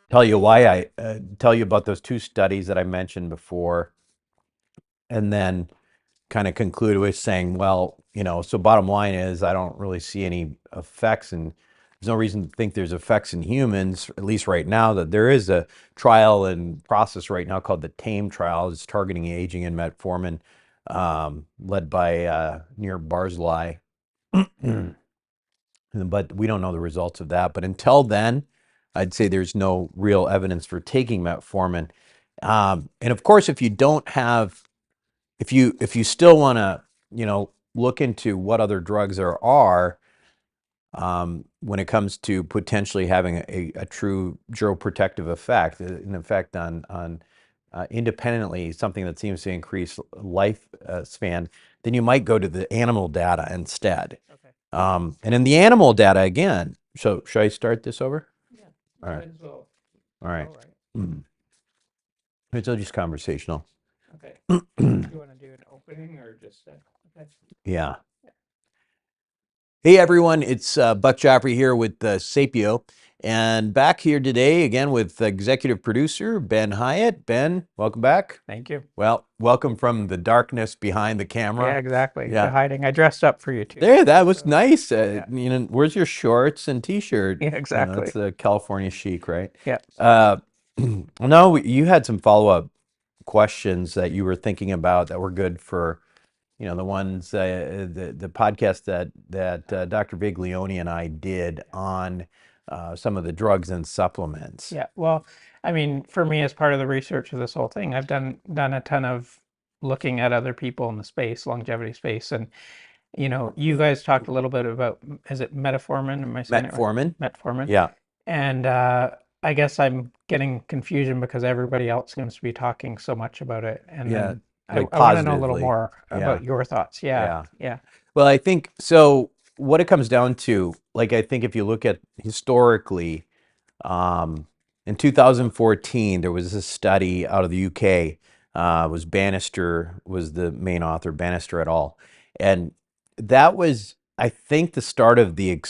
tell you why I tell you about those two studies that I mentioned before, and then kind of conclude with saying, well, so bottom line is I don't really see any effects, and there's no reason to think there's effects in humans, at least right now. That there is a trial and process right now called the TAME trial. It's targeting aging in metformin, led by near Barzilai. But we don't know the results of that. But until then, I'd say there's no real evidence for taking metformin. And of course, if you don't have, if you still want to, look into what other drugs there are, when it comes to potentially having a true geroprotective effect, an effect on independently, something that seems to increase life span, then you might go to the animal data instead. Okay. And in the animal data, again, so should I start this over? Yeah. All right. Might as well. All right. All right. It's all just conversational. Okay. You want to do an opening or just okay? Yeah. Hey everyone, it's Buck Joffrey here with Sapio, and back here today again with executive producer Ben Hyatt. Ben, welcome back. Thank you. Well, welcome from the darkness behind the camera. Yeah, exactly. Yeah. The hiding. I dressed up for you too. There, that was So, nice. yeah. Where's your shorts and t-shirt? Yeah, exactly. That's California chic, right? Yeah. Uh, no, you had some follow-up questions that you were thinking about that were good for, the ones, the podcast that Dr. Viglione and I did on some of the drugs and supplements. Yeah. Well, I mean, for me, as part of the research of this whole thing, I've done a ton of looking at other people in the space, longevity space, and you guys talked a little bit about, is it metformin? Am I saying it right? Metformin? Metformin. Yeah. And I guess I'm getting confusion because everybody else seems to be talking so much about it. And Yeah. then Like I want to know a little positively. more Yeah. about your thoughts. Yeah. Yeah. Yeah. Well, I think so. What it comes down to, like, I think if you look at historically, in 2014, there was a study out of the UK. Was Bannister was the main author, Bannister et al. And that was, I think, the start of the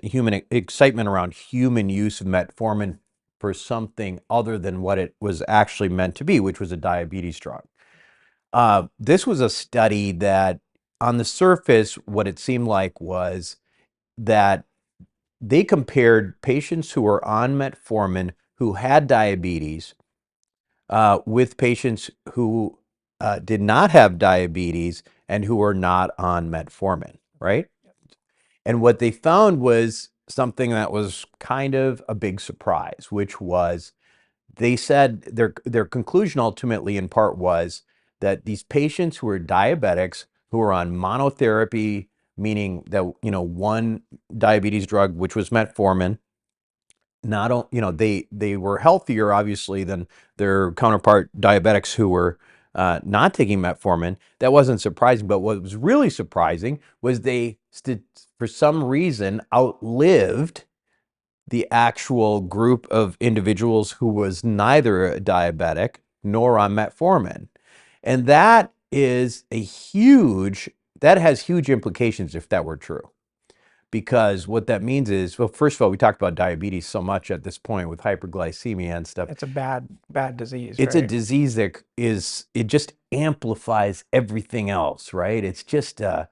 human excitement around human use of metformin for something other than what it was actually meant to be, which was a diabetes drug. This was a study that, on the surface, what it seemed like was that they compared patients who were on metformin who had diabetes with patients who did not have diabetes and who were not on metformin, right? And what they found was something that was kind of a big surprise, which was they said their conclusion ultimately in part was that these patients who were diabetics who were on monotherapy, meaning that one diabetes drug, which was metformin, not they were healthier obviously than their counterpart diabetics who were not taking metformin. That wasn't surprising, but what was really surprising was they for some reason outlived the actual group of individuals who was neither a diabetic nor on metformin. And that has huge implications if that were true. Because what that means is, well, first of all, we talked about diabetes so much at this point with hyperglycemia and stuff. It's a bad disease, It's a right? disease that it just amplifies everything else, right? It's just, it's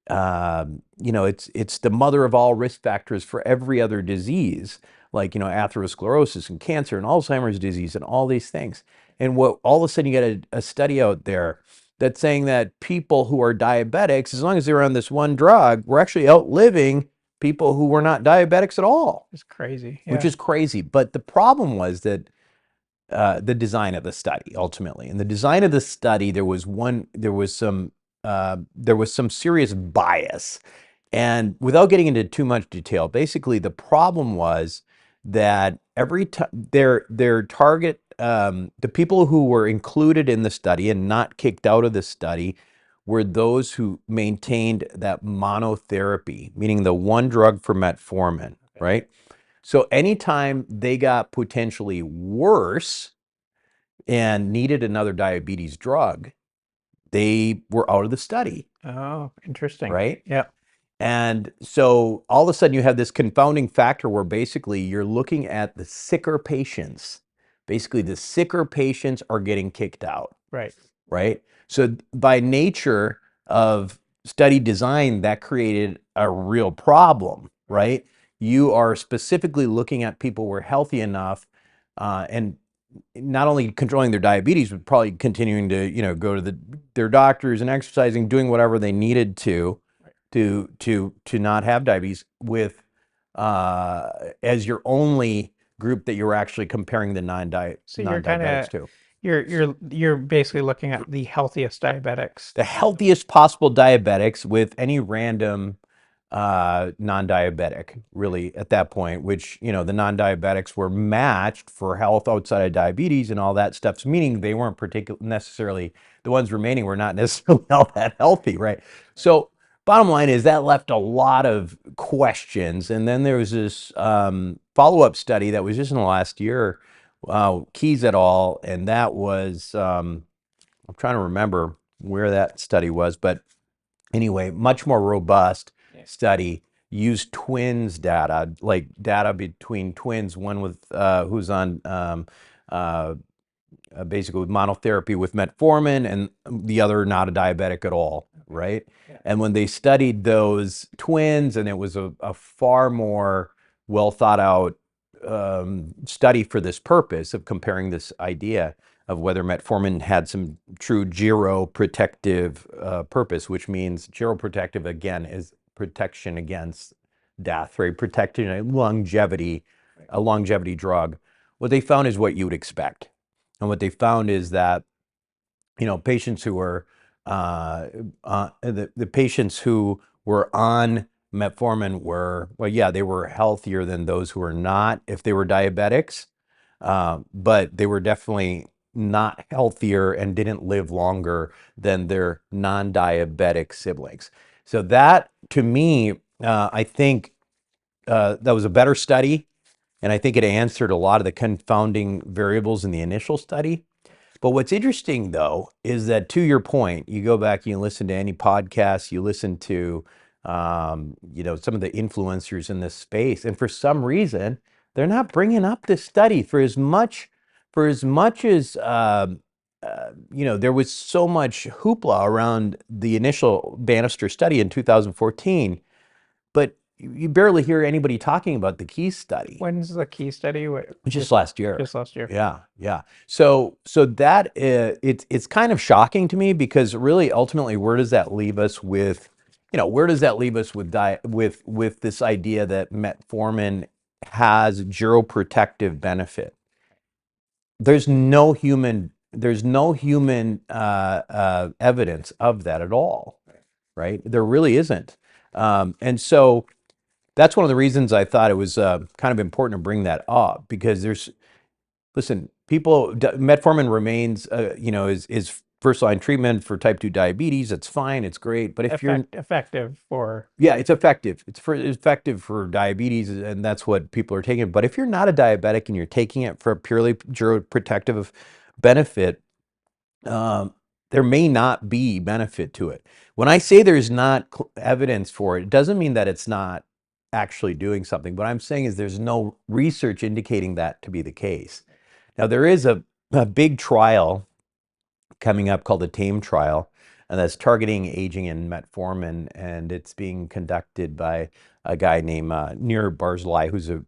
the mother of all risk factors for every other disease, like, atherosclerosis and cancer and Alzheimer's disease and all these things. And what all of a sudden you get a study out there that's saying that people who are diabetics, as long as they're on this one drug, were actually outliving people who were not diabetics at all, It's crazy. which Yeah. is crazy. But the problem was that the design of the study ultimately. In the design of the study, there was some serious bias. And without getting into too much detail, basically the problem was that every time their target, the people who were included in the study and not kicked out of the study were those who maintained that monotherapy, meaning the one drug for metformin, right? So anytime they got potentially worse and needed another diabetes drug, they were out of the study, Oh, interesting. right? Yeah. And so all of a sudden you have this confounding factor where basically you're looking at the sicker patients. Basically, the sicker patients are getting kicked out, Right. right? So by nature of study design, that created a real problem, right? You are specifically looking at people who are healthy enough, and not only controlling their diabetes, but probably continuing to, go to their doctors and exercising, doing whatever they needed to, to not have diabetes with, as your only group that you're actually comparing the So you're kind non-diabetics of to. you're basically looking at the healthiest diabetics. The healthiest possible diabetics with any random non-diabetic, really, at that point, which, the non-diabetics were matched for health outside of diabetes and all that stuff, meaning they weren't necessarily, the ones remaining were not necessarily all that healthy, right? So bottom line is that left a lot of questions. And then there was this follow-up study that was just in the last year, Keys et al., and that was, I'm trying to remember where that study was, but anyway, much more robust study, used twins data, like data between twins, one with who's on uh, basically with monotherapy with metformin, and the other not a diabetic at all, right? And when they studied those twins, and it was a far more well thought out study for this purpose of comparing this idea of whether metformin had some true geroprotective purpose, which means geroprotective, again, is protection against death, right? Protecting a longevity drug. What they found is what you would expect. And what they found is that, patients who were, the patients who were on metformin were, well, yeah, they were healthier than those who were not if they were diabetics, but they were definitely not healthier and didn't live longer than their non-diabetic siblings. So that, to me, I think that was a better study, and I think it answered a lot of the confounding variables in the initial study. But what's interesting, though, is that, to your point, you go back, you listen to any podcasts, you listen to, some of the influencers in this space, and for some reason, they're not bringing up this study for as much as there was so much hoopla around the initial Bannister study in 2014, but you barely hear anybody talking about the Key study. When's the Key study? Just last year. Just last year. Yeah, yeah. So that it's kind of shocking to me, because really, ultimately, where does that leave us with, where does that leave us with with this idea that metformin has geroprotective benefit? There's no human evidence of that at all, right? There really isn't. And so that's one of the reasons I thought it was kind of important to bring that up, because listen, metformin remains, is first line treatment for type 2 diabetes. It's fine. It's great. But if you're, Effective for yeah, it's effective. It's effective for diabetes, and that's what people are taking. But if you're not a diabetic and you're taking it for a purely geroprotective benefit, um, there may not be benefit to it. When I say there's not evidence for it, it doesn't mean that it's not actually doing something. What I'm saying is there's no research indicating that to be the case. Now, there is a big trial coming up called the TAME trial, and that's targeting aging in metformin, and it's being conducted by a guy named Nir Barzilai, who's a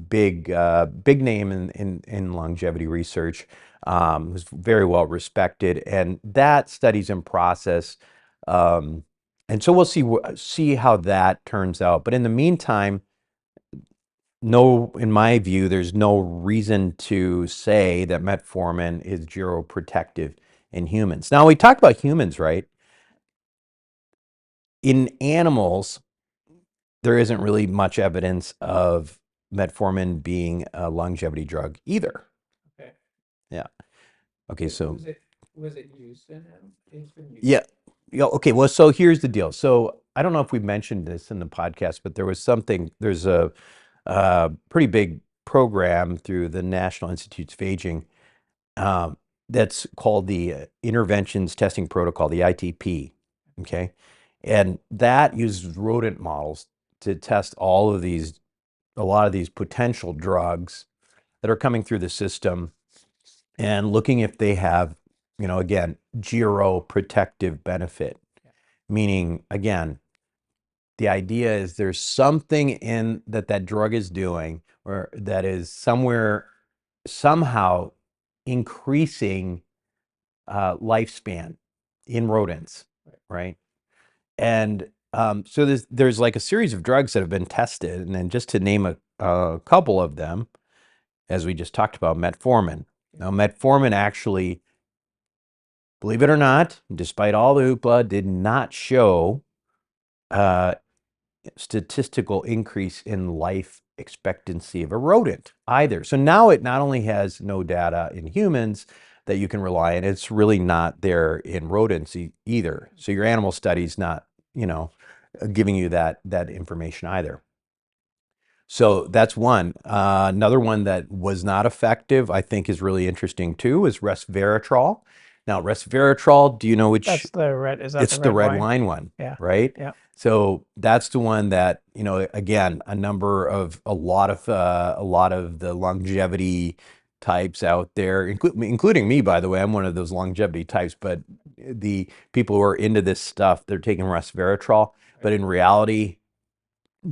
big name in longevity research, who's very well respected, and that study's in process. And so we'll see how that turns out. But in the meantime, no, in my view, there's no reason to say that metformin is geroprotective in humans. Now, we talk about humans, right? In animals, there isn't really much evidence of metformin being a longevity drug either. Okay. Yeah. Okay, so Was it used in him? It's been used. yeah. Yeah, okay, well, so here's the deal. So I don't know if we mentioned this in the podcast, but there's a pretty big program through the National Institutes of Aging, that's called the Interventions Testing Protocol, the ITP. Okay. And that uses rodent models to test a lot of these potential drugs that are coming through the system and looking if they have, again, geroprotective benefit. Meaning, again, the idea is there's something in that drug is doing or that is somehow increasing lifespan in rodents, right? And so there's like a series of drugs that have been tested, and then just to name a couple of them, as we just talked about, metformin. Now, metformin actually, believe it or not, despite all the hoopla, did not show statistical increase in life expectancy of a rodent either. So now it not only has no data in humans that you can rely on, it's really not there in rodents either. So your animal study's not, giving you that information either. So that's one. Another one that was not effective, I think is really interesting too, is resveratrol. Now, resveratrol, do you know which? That's the red. Is that It's the the red red wine? wine one, Yeah. right? Yeah. So that's the one that, again, a lot of the longevity types out there, including me, by the way, I'm one of those longevity types, but the people who are into this stuff, they're taking resveratrol, but in reality,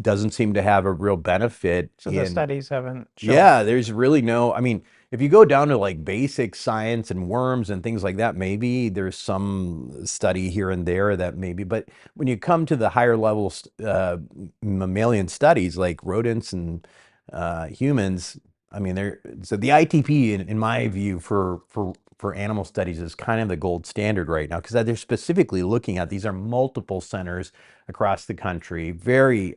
doesn't seem to have a real benefit So the in. studies haven't shown. Yeah, there's really no, I mean, if you go down to like basic science and worms and things like that, maybe there's some study here and there that maybe, but when you come to the higher level mammalian studies like rodents and humans, I mean, so the ITP, in my view, for animal studies is kind of the gold standard right now because they're specifically looking at these are multiple centers across the country. Very,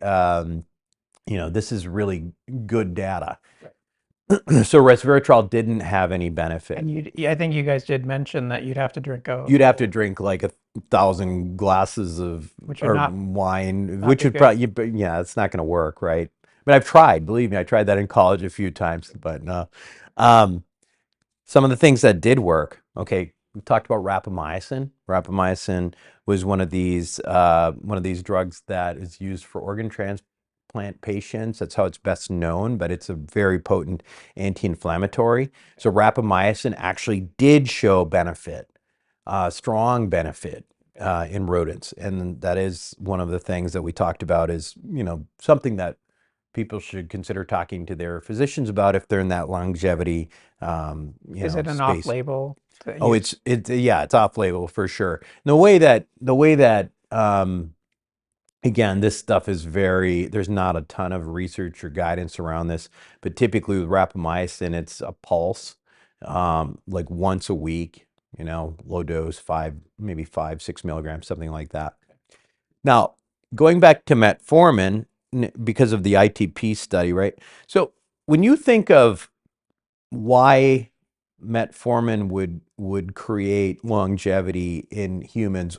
this is really good data. So resveratrol didn't have any benefit. And I think you guys did mention that you'd have to drink You'd have to drink like 1,000 glasses of which would or not wine, not which be would good. probably, yeah, it's not going to work, right? But I've tried, believe me, I tried that in college a few times, but no. Um, some of the things that did work, okay, we talked about rapamycin. Rapamycin was one of these drugs that is used for organ transplant patients. That's how it's best known, but it's a very potent anti-inflammatory. So rapamycin actually did show benefit, strong benefit in rodents, and that is one of the things that we talked about is, something that people should consider talking to their physicians about if they're in that longevity, Is it an space. off-label to Oh, use? yeah, it's off label for sure. And the way that again, this stuff is there's not a ton of research or guidance around this, but typically with rapamycin, it's a pulse, like once a week, low dose, maybe 5, 6 milligrams, something like that. Now, going back to metformin, because of the ITP study, right? So when you think of why metformin would create longevity in humans,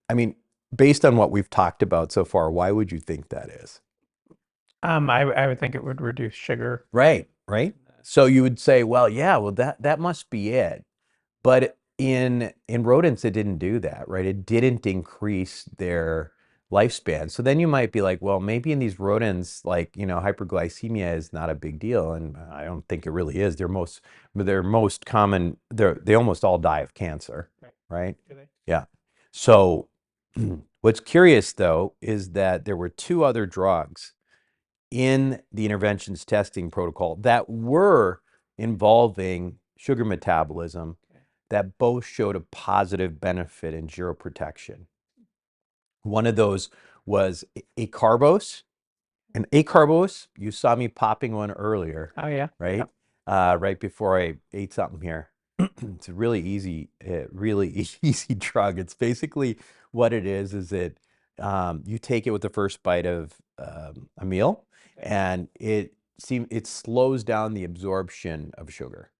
I mean, based on what we've talked about so far, why would you think that is? I would think it would reduce sugar. Right, right. So you would say, well, yeah, well that must be it. But in rodents, it didn't do that, right? It didn't increase their lifespan. So then you might be like, well, maybe in these rodents, like, hyperglycemia is not a big deal, and I don't think it really is. They're most common. They almost all die of cancer, right? Do they? Yeah. So what's curious though is that there were two other drugs in the interventions testing protocol that were involving sugar metabolism that both showed a positive benefit in geroprotection. One of those was Acarbose. And Acarbose, you saw me popping one earlier, Oh yeah. right? Yep. Right before I ate something here. It's a really easy drug. It's basically what it is it you take it with the first bite of a meal, and it slows down the absorption of sugar.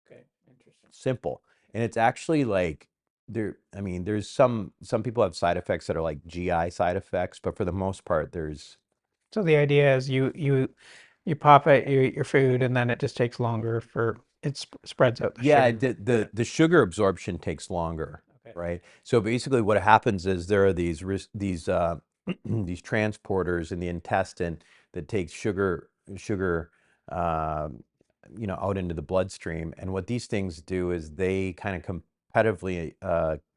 Okay. Interesting. Simple. And it's actually like I mean, there's some people have side effects that are like GI side effects, but for the most part, there's. So the idea is you pop it, you eat your food, and then it just takes longer for it spreads out the Yeah, sugar. the sugar absorption takes longer. right? So basically, what happens is there are these these transporters in the intestine that take sugar, um, out into the bloodstream. And what these things do is they kind of competitively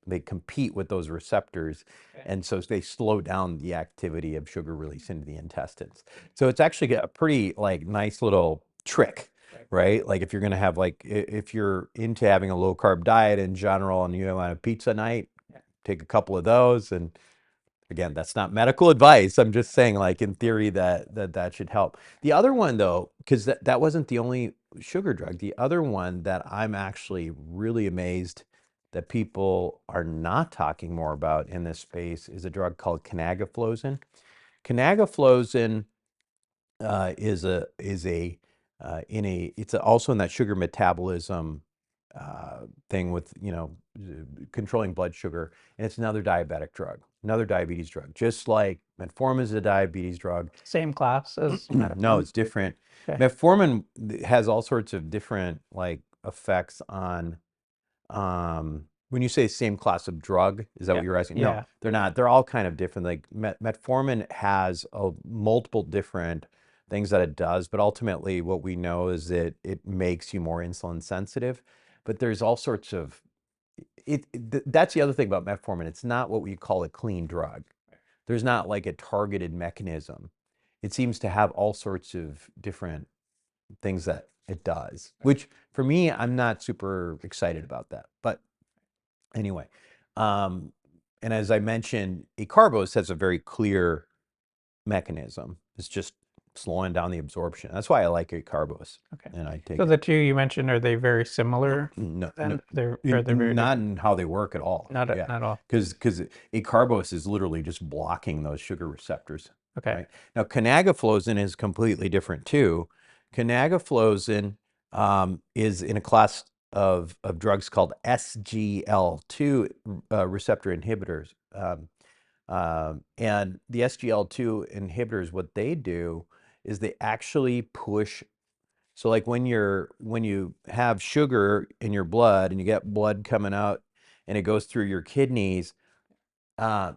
they compete with those receptors, and so they slow down the activity of sugar release into the intestines. So it's actually a pretty like nice little trick, right? Like if you're gonna have like if you're into having a low carb diet in general and you want a pizza night, take a couple of those. And again, that's not medical advice. I'm just saying like in theory that should help. The other one though, because that wasn't the only sugar drug. The other one that I'm actually really amazed that people are not talking more about in this space is a drug called canagliflozin. Canagliflozin is a in a it's also in that sugar metabolism thing with controlling blood sugar, and it's another diabetic drug, another diabetes drug, just like metformin is a diabetes drug. Same class as No, metformin. it's different. Okay. Metformin has all sorts of different like effects on when you say same class of drug, is that Yeah. what you're asking? No, Yeah. they're not. They're all kind of different. Like metformin has multiple different things that it does, but ultimately what we know is that it makes you more insulin sensitive. But there's all sorts of that's the other thing about metformin. It's not what we call a clean drug. There's not like a targeted mechanism. It seems to have all sorts of different things that it does, which for me, I'm not super excited about that. But anyway, um, and as I mentioned, Acarbose has a very clear mechanism. It's just slowing down the absorption. That's why I like Acarbose, Okay. and I take So it. the two you mentioned, are they very similar No, no, then? They're very not different? in how they work at all. Not Yeah, not at all. because Acarbose is literally just blocking those sugar receptors, Okay. right? Now, canagliflozin is completely different too. Canagliflozin is in a class of drugs called SGL2 receptor inhibitors. And the SGL2 inhibitors, what they do is they actually push. So like when you have sugar in your blood and you get blood coming out and it goes through your kidneys, uh,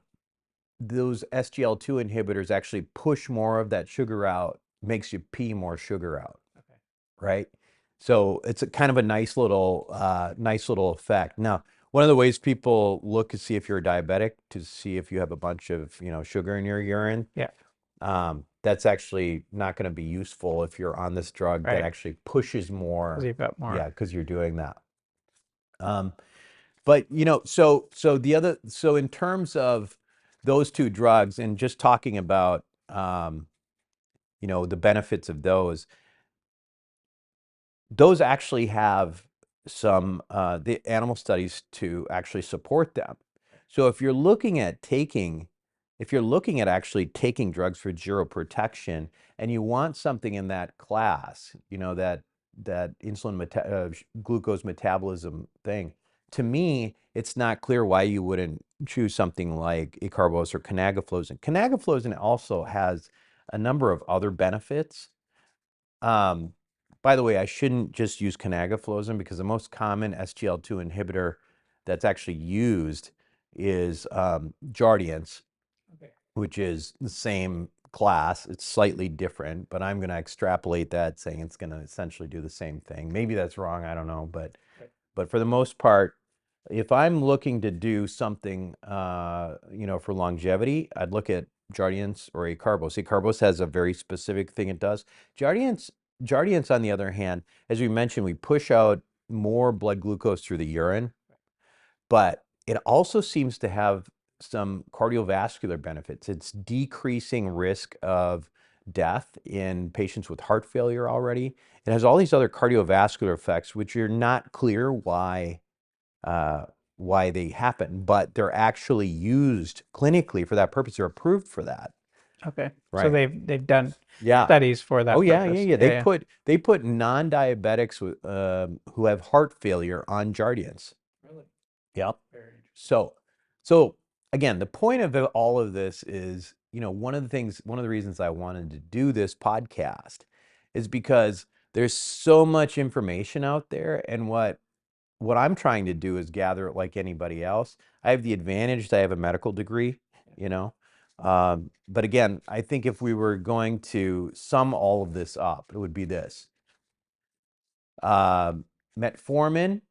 those SGL2 inhibitors actually push more of that sugar out, makes you pee more sugar out, Okay. right? So it's a kind of a nice little effect. Now, one of the ways people look to see if you're a diabetic to see if you have a bunch of, sugar in your urine. Yeah. That's actually not going to be useful if you're on this drug that Right. actually pushes Because more. you've got more. Yeah, because you're doing that. Um, but so in terms of those two drugs and just talking about the benefits of those actually have some the animal studies to actually support them. So if you're looking at actually taking drugs for geroprotection and you want something in that class, that glucose metabolism thing, to me, it's not clear why you wouldn't choose something like acarbose or canagliflozin. Canagliflozin also has a number of other benefits. Um, by the way, I shouldn't just use canagliflozin because the most common SGL2 inhibitor that's actually used is Jardiance, Okay. which is the same class. It's slightly different, but I'm going to extrapolate that, saying it's going to essentially do the same thing. Maybe that's wrong. I don't know, Right. but for the most part, if I'm looking to do something, for longevity, I'd look at Jardiance or Acarbose. Acarbose has a very specific thing it does. Jardiance, Jardiance, on the other hand, as we mentioned, we push out more blood glucose through the urine, but it also seems to have some cardiovascular benefits. It's decreasing risk of death in patients with heart failure already. It has all these other cardiovascular effects, which are not clear uh, why they happen, but they're actually used clinically for that purpose. They're approved for that. Okay. So Right. they've done Yeah. studies for Oh that yeah, yeah, purpose. yeah. Yeah. Yeah. They put non-diabetics who have heart failure on Jardiance. Really? Yep. Very interesting. So again, the point of all of this is, one of the reasons I wanted to do this podcast is because there's so much information out there, and what what I'm trying to do is gather it like anybody else. I have the advantage that I have a medical degree, you know. But again, I think if we were going to sum all of this up, it would be this. Metformin,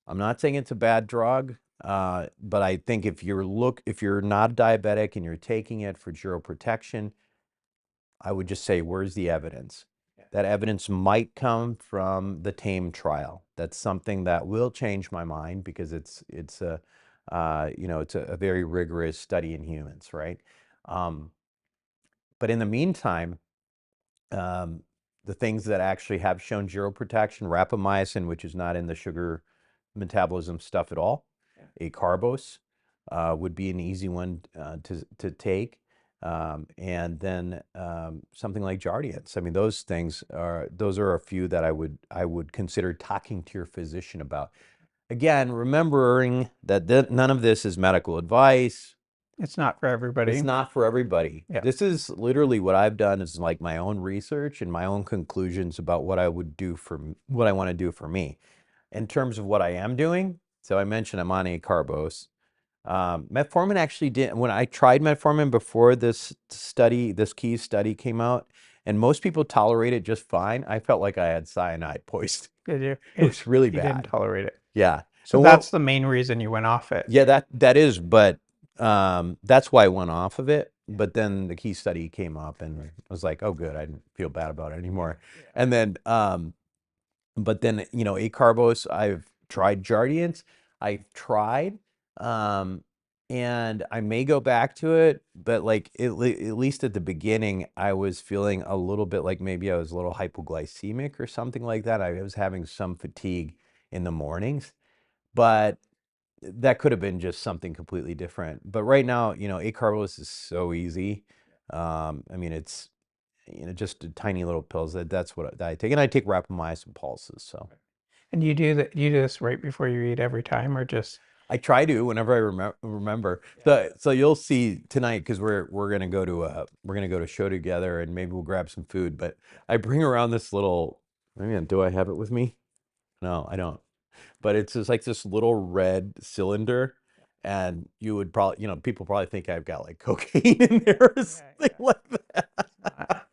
I'm not saying it's a bad drug, but I think if you're not diabetic and you're taking it for geroprotection, I would just say, where's the evidence? That evidence might come from the TAME trial. That's something that will change my mind because it's a it's a very rigorous study in humans, right? But in the meantime, um, the things that actually have shown geroprotection, rapamycin, which is not in the sugar metabolism stuff at all, Acarbose would be an easy one to take. And then something like Jardiance. I mean, those are a few that I would consider talking to your physician about. Again, remembering that none of this is medical advice. It's not for everybody. It's not for everybody. Yeah. This is literally what I've done is like my own research and my own conclusions about what I want to do for me. In terms of what I am doing, so I mentioned I'm on Acarbose. Metformin actually did, when I tried metformin before this key study came out, and most people tolerate it just fine, I felt like I had cyanide poisoning. Did you? It was really You didn't bad. tolerate it. Yeah. So And that's the main reason you went off it. yeah, that is, but that's why I went off of it. But then the key study came up and I was like, oh, good. I didn't feel bad about it anymore. And then, but then, Acarbose, I've tried Jardiance. I've tried, and I may go back to it, but like at least at the beginning, I was feeling a little bit like maybe I was a little hypoglycemic or something like that. I was having some fatigue in the mornings, but that could have been just something completely different. But right now, Acarbose is so easy. I mean, it's just tiny little pills. That's what I take, and I take rapamycin pulses. So, And you do this right before you eat every time, or just? I try to whenever I remember. So you'll see tonight because we're gonna go to a show together, and maybe we'll grab some food. But I bring around this little. Man, do I have it with me? No, I don't. But it's just like this little red cylinder, and you would probably, people probably think I've got like cocaine in there or something like that.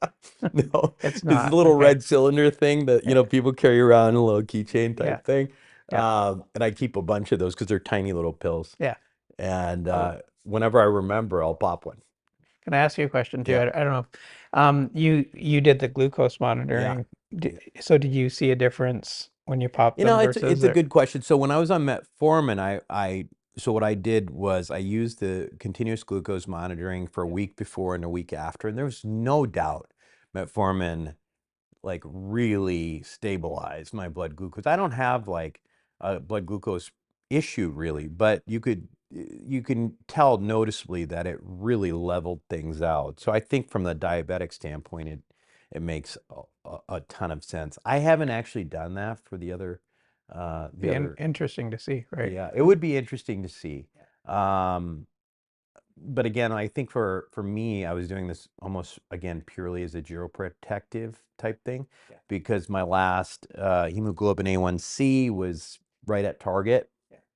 No, It's it's not. a little Okay. red cylinder thing that, people carry around, a little keychain Yeah. type thing. Yeah. And I keep a bunch of those because they're tiny little pills. Yeah. And whenever I remember, I'll pop one. Can I ask you a question too? Yeah. I don't know. You did the glucose monitoring. So did you see a difference when you popped them It's versus a good question. So when I was on metformin, so what I did was I used the continuous glucose monitoring for a week before and a week after, and there was no doubt metformin like really stabilized my blood glucose. I don't have like a blood glucose issue really, but you can tell noticeably that it really leveled things out. So I think from the diabetic standpoint, it makes a ton of sense. I haven't actually done that for the other interesting to see, right? yeah, it would be interesting to see. But again, I think for me, I was doing this almost again purely as a geroprotective type thing because my last hemoglobin A1C was right at target.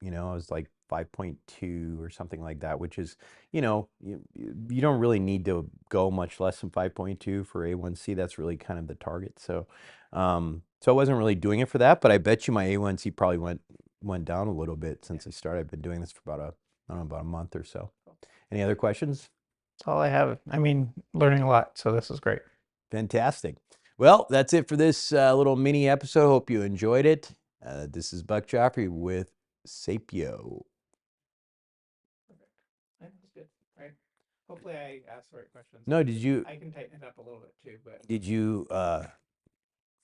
I was like 5.2 or something like that, which is, you don't really need to go much less than 5.2 for A1C. That's really kind of the target. So, so I wasn't really doing it for that, but I bet you my A1C probably went down a little bit since I started. I've been doing this for I don't know, about a month or so. Any other questions? That's all I have. I mean, learning a lot, so this is great. Fantastic. Well, that's it for this little mini episode. Hope you enjoyed it. This is Buck Joffrey with Sapio. That's good, right? Hopefully I asked the right questions. No, did you? I can tighten it up a little bit too, but Did you?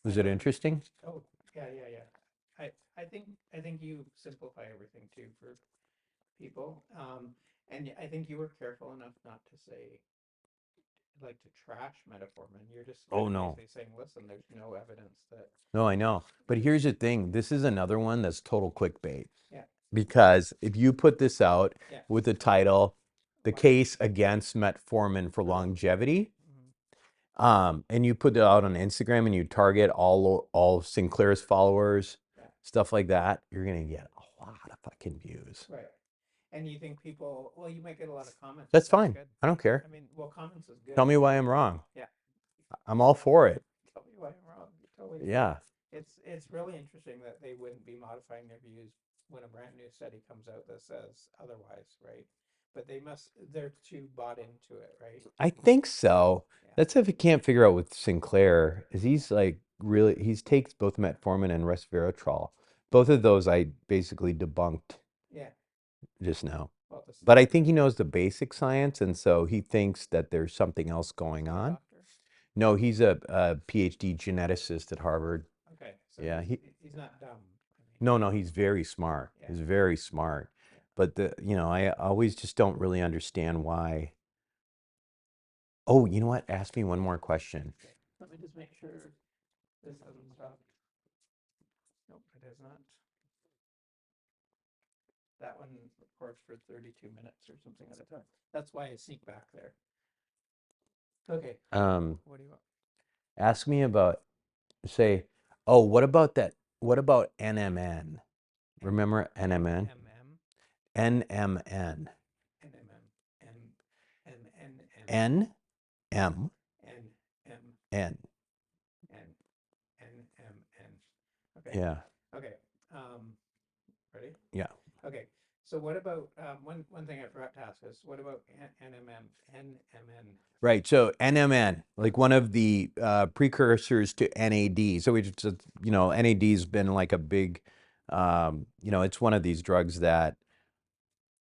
Was it interesting? oh yeah. I think you simplify everything too for people. And I think you were careful enough not to say like to trash metformin. You're just Oh no. basically saying, listen, there's no evidence that. No, I know. But here's the thing. This is another one that's total clickbait. Yeah. Because if you put this out with the title, "The Case Against Metformin for Longevity," and you put it out on Instagram and you target all Sinclair's followers, stuff like that, you're gonna get a lot of fucking views. Right. And you think people, well, you might get a lot of comments, but That's that's fine. good. I don't care. I mean, well, comments is Tell good. me why I'm wrong. Yeah. I'm all for it. Tell me why I'm wrong. Totally. Yeah. It's really interesting that they wouldn't be modifying their views when a brand new study comes out that says otherwise, right? But they're too bought into it, right? I think so. Yeah. That's if you can't figure out with Sinclair, is he's like really he's takes both metformin and resveratrol. Both of those I basically debunked Yeah. just now. Well, this But I think he knows the basic science, and so he thinks that there's something else going a on. doctor. No, he's a PhD geneticist at Harvard. Okay. So Yeah, he's not dumb. no, he's very smart. Yeah. He's very smart. Yeah. But I always just don't really understand why. Oh, you know what? Ask me one more question. Okay. Let me just make sure this doesn't stop. Nope, it has not. That one records for 32 minutes or something at a time. That's why I sneak back there. Okay. What do you want? Ask me about say, oh, what about that? What about NMN? Remember NMN? MM, NMN. NMM, NNN, N M NM, N. NMN. Okay. Yeah. Okay. Ready? Yeah. Okay. So what about one thing I forgot to ask is what about NMM, NMN? Right. So NMN, like one of the precursors to NAD. So we just, NAD's been like a big, it's one of these drugs that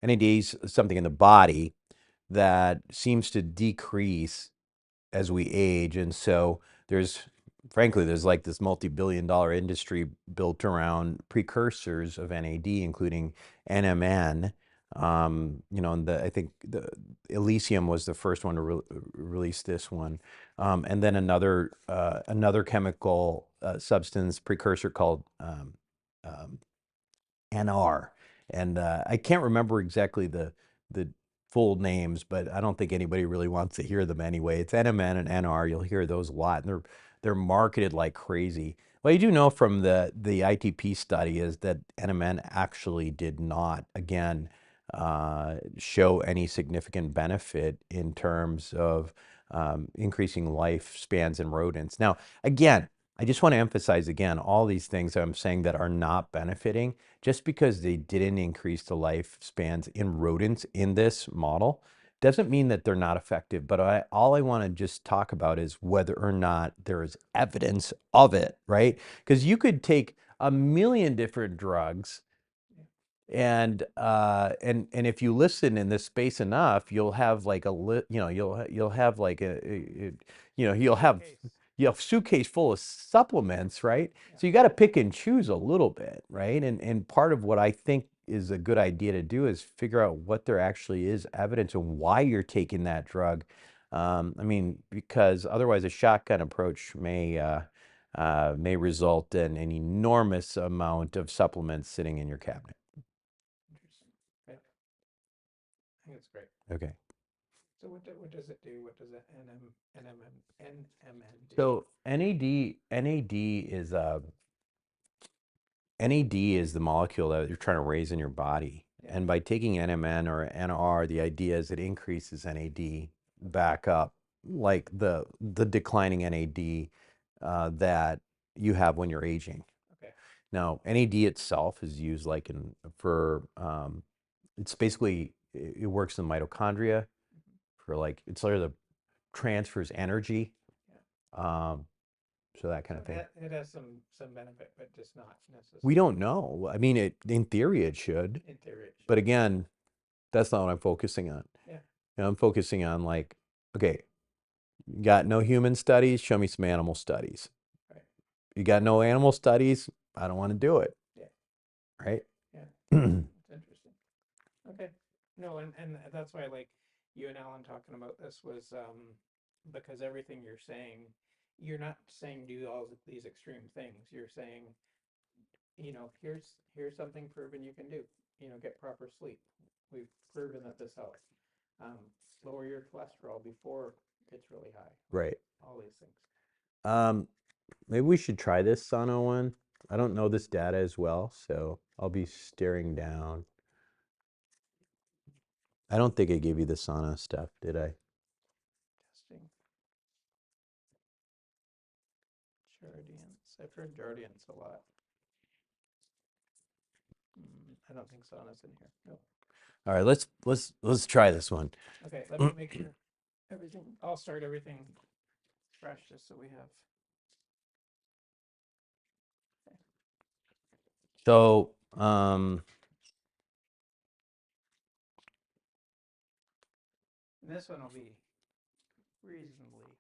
NAD's something in the body that seems to decrease as we age. And so frankly, there's like this multi-billion-dollar industry built around precursors of NAD, including NMN. And I think the Elysium was the first one to release this one. And then another chemical substance precursor called NR. And I can't remember exactly the full names, but I don't think anybody really wants to hear them anyway. It's NMN and NR. You'll hear those a lot, and they're marketed like crazy. What you do know from the ITP study is that NMN actually did not, again, show any significant benefit in terms of increasing lifespans in rodents. Now, again, I just want to emphasize again, all these things I'm saying that are not benefiting, just because they didn't increase the lifespans in rodents in this model, doesn't mean that they're not effective. But all I want to just talk about is whether or not there is evidence of it, right? Because you could take a million different drugs and if you listen in this space enough, you'll have like you'll have like you'll have suitcase full of supplements, right? Yeah. So you got to pick and choose a little bit, right? And part of what I think is a good idea to do is figure out what there actually is evidence and why you're taking that drug. I mean, because otherwise a shotgun approach may result in an enormous amount of supplements sitting in your cabinet. Interesting. Okay. I think it's great. Okay. So what does it do? What does it NMN do? So NAD is the molecule that you're trying to raise in your body. Yeah. And by taking NMN or NR, the idea is it increases NAD back up, like the declining NAD that you have when you're aging. Okay. Now, NAD itself is used like it's basically, it works in mitochondria for like, it's sort of the transfers energy. So that kind of thing. It has some benefit, but just not necessarily. We don't know. I mean, in theory it should. In theory, it should. But again, that's not what I'm focusing on. Yeah. I'm focusing on like, okay, you got no human studies, show me some animal studies. Right. You got no animal studies, I don't want to do it. Yeah. Right? Yeah. It's interesting. Okay. No, and that's why like you and Alan talking about this was because everything you're saying, you're not saying do all these extreme things. You're saying, here's something proven you can do. Get proper sleep. We've proven that this helps. Lower your cholesterol before it's really high. Right. All these things. Maybe we should try this Sano one. I don't know this data as well, so I'll be staring down. I don't think I gave you the sauna stuff, did I? Testing. Jardiance. I've heard Jardiance a lot. I don't think sauna's in here. No. All right, let's try this one. Okay, let me make sure everything. I'll start everything fresh just so we have. So, And this one will be reasonably